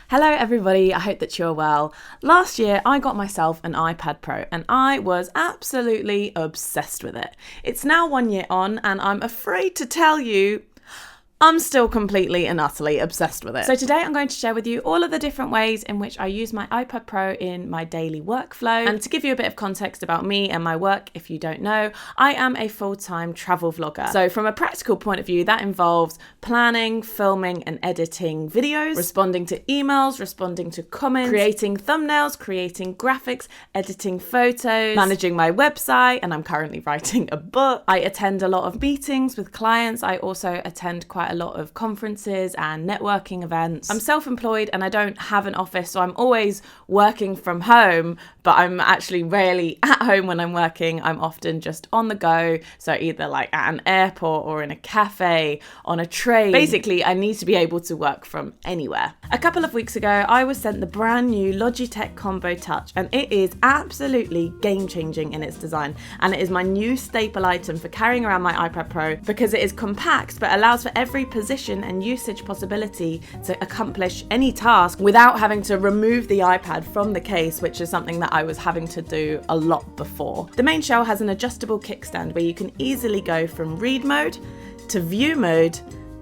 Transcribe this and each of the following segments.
Hello everybody, I hope that you're well. Last year I got myself an iPad Pro and I was absolutely obsessed with it. It's now 1 year on and I'm afraid to tell you I'm still completely and utterly obsessed with it. So today I'm going to share with you all of the different ways in which I use my iPad Pro in my daily workflow. And to give you a bit of context about me and my work, if you don't know, I am a full-time travel vlogger. So from a practical point of view, that involves planning, filming and editing videos, responding to emails, responding to comments, creating thumbnails, creating graphics, editing photos, managing my website, and I'm currently writing a book. I attend a lot of meetings with clients. I also attend quite a lot of conferences and networking events. I'm self-employed and I don't have an office, so I'm always working from home, but I'm actually rarely at home when I'm working. I'm often just on the go, so either like at an airport or in a cafe, on a train. Basically, I need to be able to work from anywhere. A couple of weeks ago, I was sent the brand new Logitech Combo Touch, and it is absolutely game-changing in its design, and it is my new staple item for carrying around my iPad Pro because it is compact but allows for every position and usage possibility to accomplish any task without having to remove the iPad from the case, which is something that I was having to do a lot before. The main shell has an adjustable kickstand where you can easily go from read mode to view mode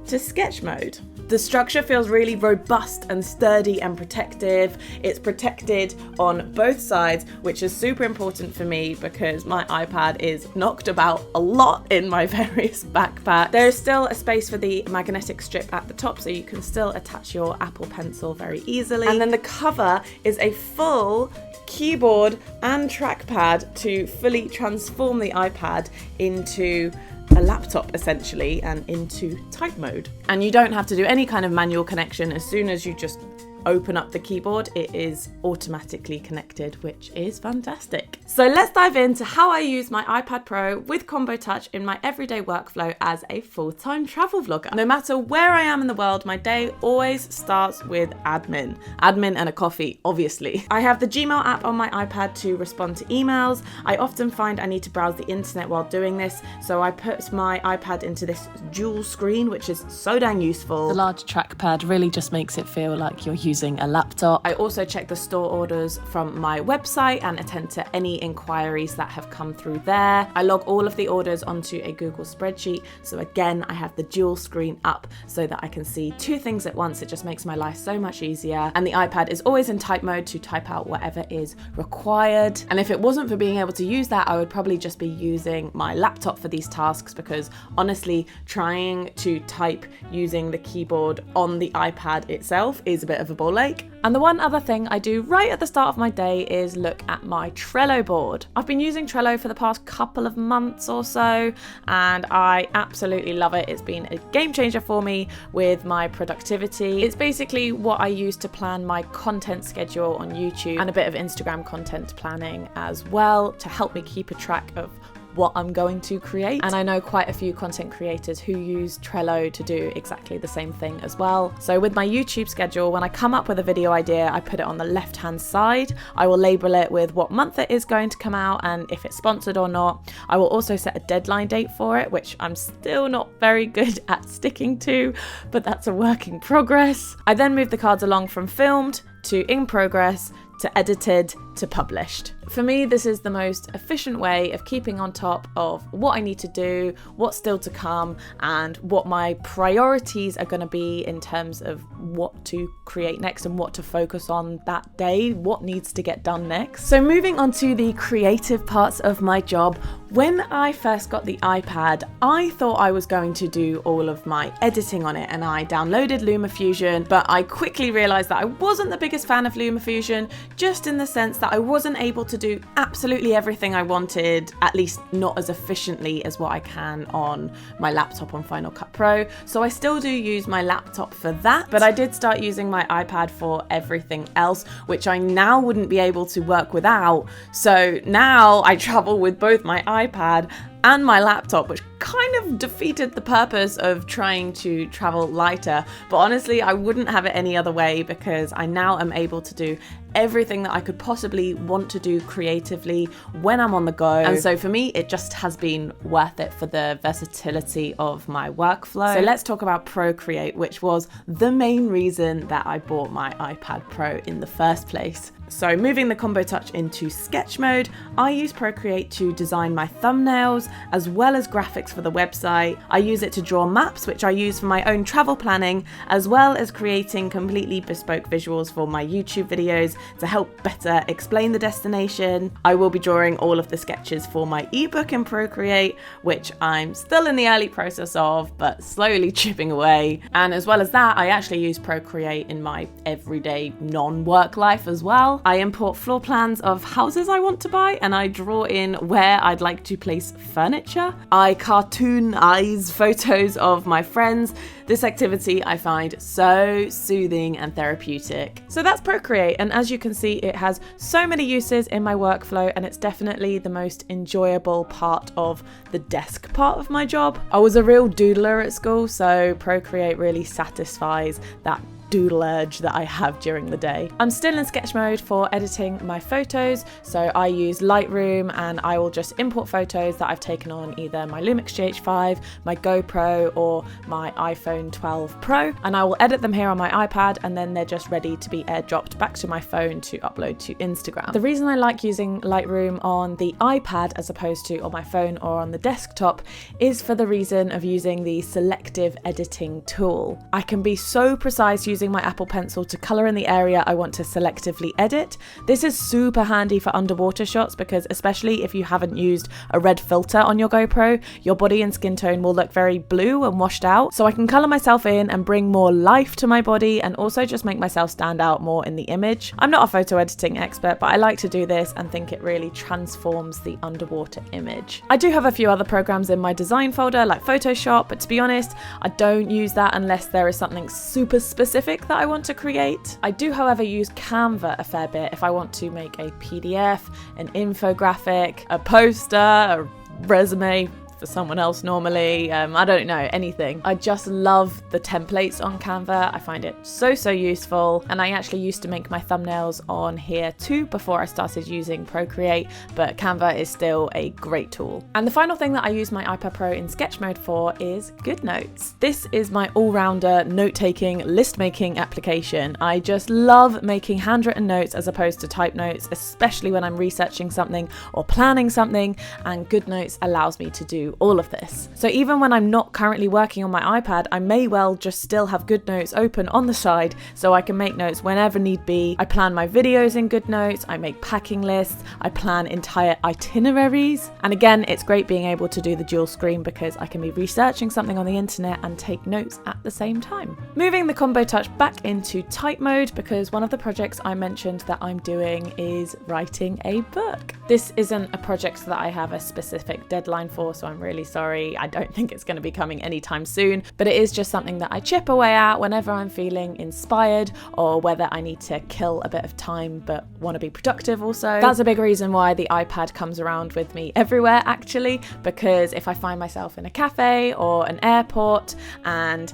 to sketch mode. The structure feels really robust and sturdy and protective. It's protected on both sides, which is super important for me because my iPad is knocked about a lot in my various backpacks. There is still a space for the magnetic strip at the top, so you can still attach your Apple Pencil very easily. And then the cover is a full keyboard and trackpad to fully transform the iPad into a laptop essentially and into type mode. And you don't have to do any kind of manual connection. As soon as you just open up the keyboard, it is automatically connected, which is fantastic. So let's dive into how I use my iPad Pro with Combo Touch in my everyday workflow as a full-time travel vlogger. No matter where I am in the world, my day always starts with admin and a coffee, obviously. I have the Gmail app on my iPad to respond to emails. I often find I need to browse the internet while doing this, so I put my iPad into this dual screen, which is so dang useful. The large trackpad really just makes it feel like you're using a laptop. I also check the store orders from my website and attend to any inquiries that have come through there. I log all of the orders onto a Google spreadsheet. So again, I have the dual screen up so that I can see two things at once. It just makes my life so much easier. And the iPad is always in type mode to type out whatever is required. And if it wasn't for being able to use that, I would probably just be using my laptop for these tasks because honestly, trying to type using the keyboard on the iPad itself is a bit of a ball ache. And the one other thing I do right at the start of my day is look at my Trello board. I've been using Trello for the past couple of months or so, and I absolutely love it. It's been a game changer for me with my productivity. It's basically what I use to plan my content schedule on YouTube and a bit of Instagram content planning as well to help me keep a track of what I'm going to create. And I know quite a few content creators who use Trello to do exactly the same thing as well. So with my YouTube schedule, when I come up with a video idea, I put it on the left-hand side. I will label it with what month it is going to come out and if it's sponsored or not. I will also set a deadline date for it, which I'm still not very good at sticking to, but that's a work in progress. I then move the cards along from filmed to in progress to edited to published. For me, this is the most efficient way of keeping on top of what I need to do, what's still to come, and what my priorities are going to be in terms of what to create next and what to focus on that day, what needs to get done next. So moving on to the creative parts of my job, when I first got the iPad, I thought I was going to do all of my editing on it and I downloaded LumaFusion, but I quickly realized that I wasn't the biggest fan of LumaFusion, just in the sense that I wasn't able to do absolutely everything I wanted, at least not as efficiently as what I can on my laptop on Final Cut Pro. So I still do use my laptop for that, but I did start using my iPad for everything else, which I now wouldn't be able to work without. So now I travel with both my iPad and my laptop, which kind of defeated the purpose of trying to travel lighter, but honestly, I wouldn't have it any other way because I now am able to do everything that I could possibly want to do creatively when I'm on the go. And so for me, it just has been worth it for the versatility of my workflow. So let's talk about Procreate, which was the main reason that I bought my iPad Pro in the first place. So moving the Combo Touch into sketch mode, I use Procreate to design my thumbnails as well as graphics for the website. I use it to draw maps, which I use for my own travel planning, as well as creating completely bespoke visuals for my YouTube videos to help better explain the destination. I will be drawing all of the sketches for my ebook in Procreate, which I'm still in the early process of, but slowly chipping away. And as well as that, I actually use Procreate in my everyday non-work life as well. I import floor plans of houses I want to buy and I draw in where I'd like to place furniture. I cartoonize photos of my friends. This activity I find so soothing and therapeutic. So that's Procreate, and as you can see, it has so many uses in my workflow, and it's definitely the most enjoyable part of the desk part of my job. I was a real doodler at school, so Procreate really satisfies that doodle urge that I have during the day. I'm still in sketch mode for editing my photos, so I use Lightroom and I will just import photos that I've taken on either my Lumix GH5, my GoPro or my iPhone 12 Pro, and I will edit them here on my iPad, and then they're just ready to be airdropped back to my phone to upload to Instagram. The reason I like using Lightroom on the iPad as opposed to on my phone or on the desktop is for the reason of using the selective editing tool. I can be so precise using my Apple Pencil to colour in the area I want to selectively edit. This is super handy for underwater shots because, especially if you haven't used a red filter on your GoPro, your body and skin tone will look very blue and washed out. So I can colour myself in and bring more life to my body and also just make myself stand out more in the image. I'm not a photo editing expert, but I like to do this and think it really transforms the underwater image. I do have a few other programs in my design folder like Photoshop, but to be honest, I don't use that unless there is something super specific that I want to create. I do, however, use Canva a fair bit if I want to make a PDF, an infographic, a poster, a resume for someone else normally, I don't know, anything. I just love the templates on Canva. I find it so useful, and I actually used to make my thumbnails on here too before I started using Procreate, but Canva is still a great tool. And the final thing that I use my iPad Pro in sketch mode for is GoodNotes. This is my all-rounder note-taking, list-making application. I just love making handwritten notes as opposed to type notes, especially when I'm researching something or planning something, and GoodNotes allows me to do all of this. So even when I'm not currently working on my iPad, I may well just still have GoodNotes open on the side so I can make notes whenever need be. I plan my videos in GoodNotes, I make packing lists, I plan entire itineraries. And again, it's great being able to do the dual screen because I can be researching something on the internet and take notes at the same time. Moving the Combo Touch back into type mode because one of the projects I mentioned that I'm doing is writing a book. This isn't a project that I have a specific deadline for, so I'm really sorry. I don't think it's going to be coming anytime soon, but it is just something that I chip away at whenever I'm feeling inspired or whether I need to kill a bit of time but want to be productive also. That's a big reason why the iPad comes around with me everywhere actually, because if I find myself in a cafe or an airport and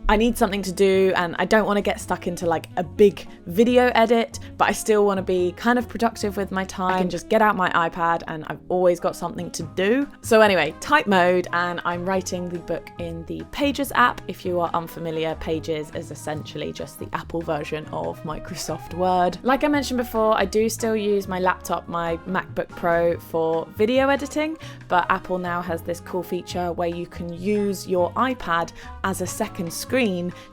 I need something to do and I don't want to get stuck into like a big video edit, but I still want to be kind of productive with my time, I can just get out my iPad and I've always got something to do. So anyway, type mode, and I'm writing the book in the Pages app. If you are unfamiliar, Pages is essentially just the Apple version of Microsoft Word. Like I mentioned before, I do still use my laptop, my MacBook Pro, for video editing, but Apple now has this cool feature where you can use your iPad as a second screen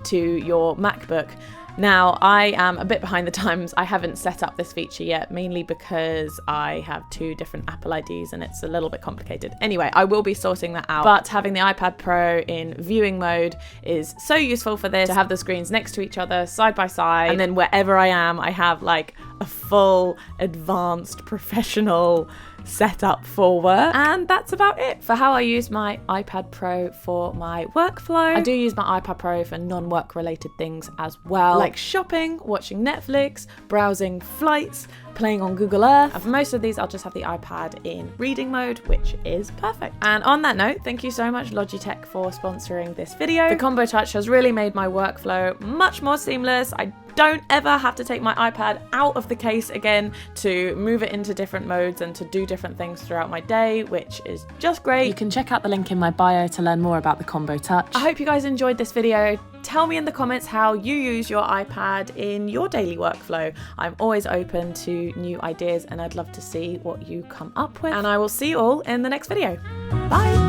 to your MacBook. Now, I am a bit behind the times. I haven't set up this feature yet, mainly because I have two different Apple IDs and it's a little bit complicated. Anyway, I will be sorting that out, but having the iPad Pro in viewing mode is so useful for this, to have the screens next to each other, side by side, and then wherever I am, I have like a full, advanced, professional set up for work. And that's about it for how I use my iPad Pro for my workflow. I do use my iPad Pro for non-work related things as well, like shopping, watching Netflix, browsing flights, playing on Google Earth. And for most of these, I'll just have the iPad in reading mode, which is perfect. And on that note, thank you so much Logitech for sponsoring this video. The Combo Touch has really made my workflow much more seamless. I don't ever have to take my iPad out of the case again to move it into different modes and to do different things throughout my day, which is just great. You can check out the link in my bio to learn more about the Combo Touch. I hope you guys enjoyed this video. Tell me in the comments how you use your iPad in your daily workflow. I'm always open to new ideas and I'd love to see what you come up with. And I will see you all in the next video. Bye!